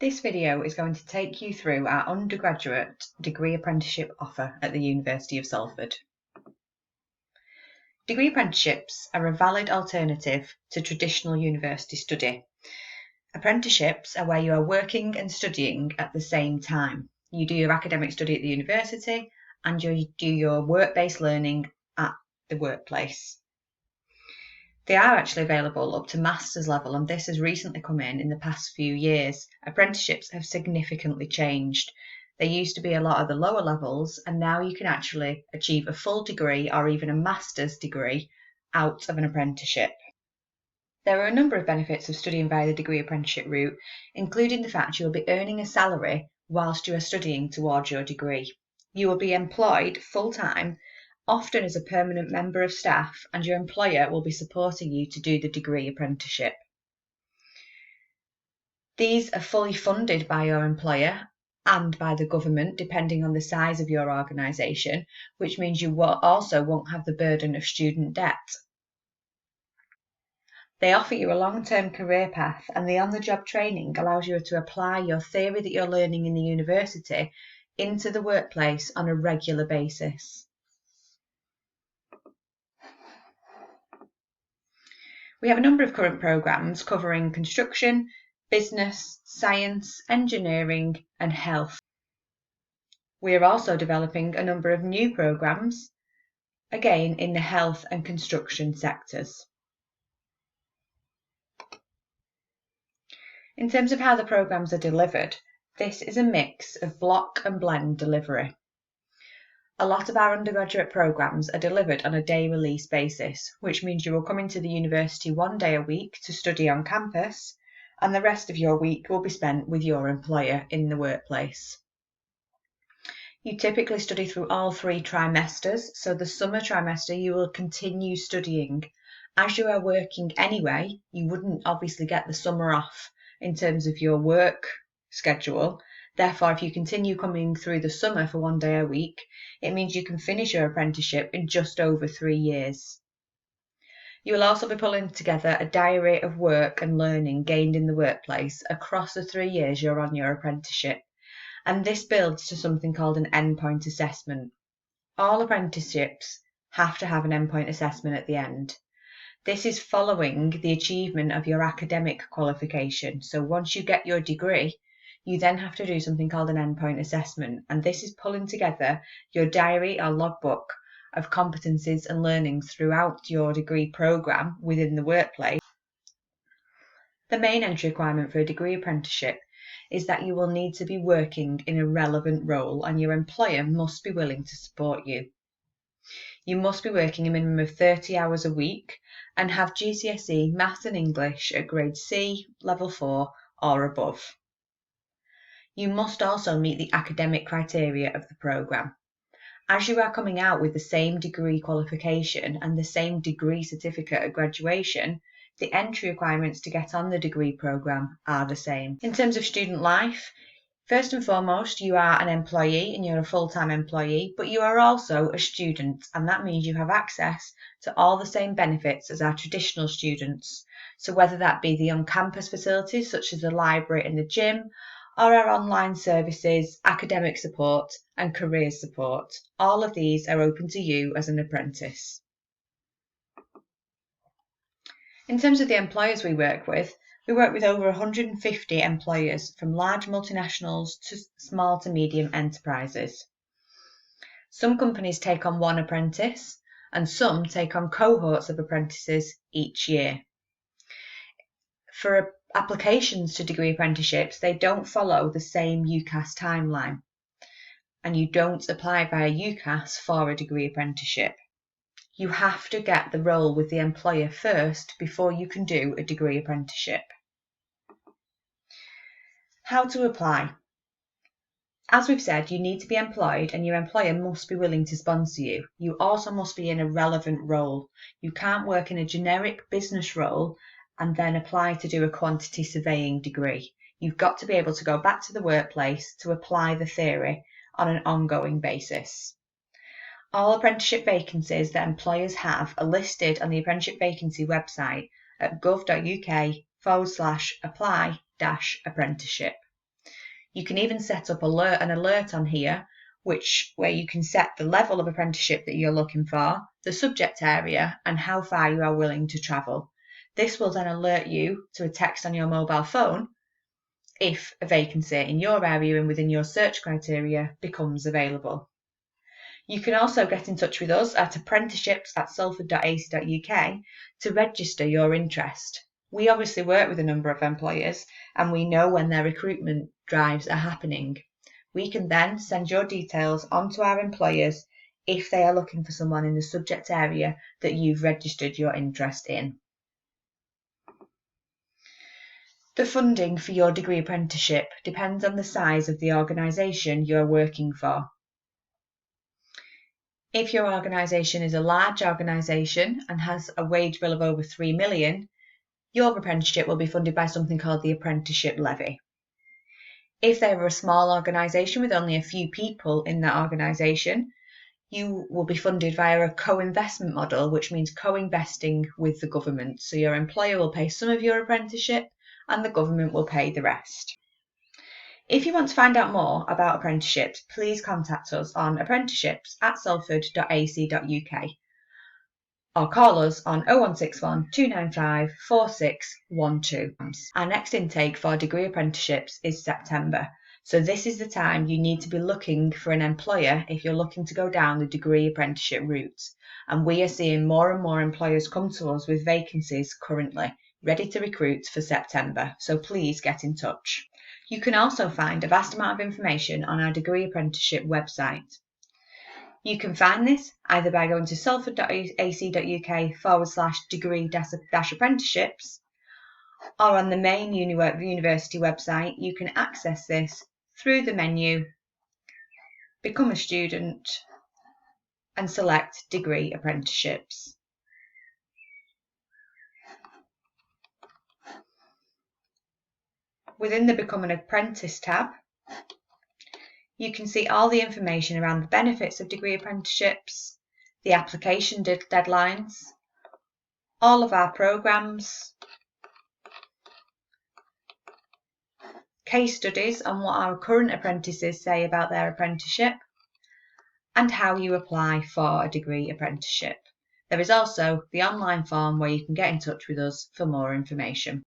This video is going to take you through our undergraduate degree apprenticeship offer at the University of Salford. Degree apprenticeships are a valid alternative to traditional university study. Apprenticeships are where you are working and studying at the same time. You do your academic study at the university and you do your work-based learning at the workplace. They are actually available up to master's level, and this has recently come in the past few years. Apprenticeships have significantly changed. There used to be a lot of the lower levels, and now you can actually achieve a full degree or even a master's degree out of an apprenticeship. There are a number of benefits of studying via the degree apprenticeship route, including the fact you will be earning a salary whilst you are studying towards your degree. You will be employed full-time, often as a permanent member of staff, and your employer will be supporting you to do the degree apprenticeship. These are fully funded by your employer and by the government, depending on the size of your organisation, which means you also won't have the burden of student debt. They offer you a long-term career path, and the on-the-job training allows you to apply your theory that you're learning in the university into the workplace on a regular basis. We have a number of current programmes covering construction, business, science, engineering and health. We are also developing a number of new programmes, again in the health and construction sectors. In terms of how the programmes are delivered, this is a mix of block and blend delivery. A lot of our undergraduate programmes are delivered on a day release basis, which means you will come into the university one day a week to study on campus, and the rest of your week will be spent with your employer in the workplace. You typically study through all 3 trimesters, so the summer trimester you will continue studying. As you are working anyway, you wouldn't obviously get the summer off in terms of your work schedule. Therefore, if you continue coming through the summer for one day a week, it means you can finish your apprenticeship in just over 3 years. You will also be pulling together a diary of work and learning gained in the workplace across the 3 years you're on your apprenticeship, and this builds to something called an endpoint assessment. All apprenticeships have to have an endpoint assessment at the end. This is following the achievement of your academic qualification. So once you get your degree, you then have to do something called an endpoint assessment, and this is pulling together your diary or logbook of competencies and learnings throughout your degree programme within the workplace. The main entry requirement for a degree apprenticeship is that you will need to be working in a relevant role, and your employer must be willing to support you. You must be working a minimum of 30 hours a week and have GCSE Maths and English at grade C, level 4 or above. You must also meet the academic criteria of the programme. As you are coming out with the same degree qualification and the same degree certificate at graduation, the entry requirements to get on the degree programme are the same. In terms of student life, first and foremost, you are an employee and you're a full-time employee, but you are also a student, and that means you have access to all the same benefits as our traditional students. So whether that be the on-campus facilities such as the library and the gym, or our online services, academic support and career support, all of these are open to you as an apprentice. In terms of the employers we work with over 150 employers, from large multinationals to small to medium enterprises. Some companies take on one apprentice, and some take on cohorts of apprentices each year. For applications to degree apprenticeships, they don't follow the same UCAS timeline, and you don't apply via UCAS for a degree apprenticeship. You have to get the role with the employer first before you can do a degree apprenticeship. How to apply? As we've said, you need to be employed and your employer must be willing to sponsor you. You also must be in a relevant role. You can't work in a generic business role and then apply to do a quantity surveying degree. You've got to be able to go back to the workplace to apply the theory on an ongoing basis. All apprenticeship vacancies that employers have are listed on the apprenticeship vacancy website at gov.uk/apply-apprenticeship. You can even set up an alert on here, where you can set the level of apprenticeship that you're looking for, the subject area, and how far you are willing to travel. This will then alert you to a text on your mobile phone if a vacancy in your area and within your search criteria becomes available. You can also get in touch with us at apprenticeships@salford.ac.uk to register your interest. We obviously work with a number of employers and we know when their recruitment drives are happening. We can then send your details on to our employers if they are looking for someone in the subject area that you've registered your interest in. The funding for your degree apprenticeship depends on the size of the organisation you are working for. If your organisation is a large organisation and has a wage bill of over 3 million, your apprenticeship will be funded by something called the Apprenticeship Levy. If they are a small organisation with only a few people in that organisation, you will be funded via a co-investment model, which means co-investing with the government. So your employer will pay some of your apprenticeship and the government will pay the rest. If you want to find out more about apprenticeships, please contact us on apprenticeships@salford.ac.uk or call us on 0161 295 4612. Our next intake for degree apprenticeships is September, so this is the time you need to be looking for an employer if you're looking to go down the degree apprenticeship route. And we are seeing more and more employers come to us with vacancies currently, ready to recruit for September, so please get in touch. You can also find a vast amount of information on our degree apprenticeship website. You can find this either by going to salford.ac.uk/degree-apprenticeships or on the main university website. You can access this through the menu, become a student and select degree apprenticeships. Within the Become an Apprentice tab, you can see all the information around the benefits of degree apprenticeships, the application deadlines, all of our programmes, case studies on what our current apprentices say about their apprenticeship, and how you apply for a degree apprenticeship. There is also the online form where you can get in touch with us for more information.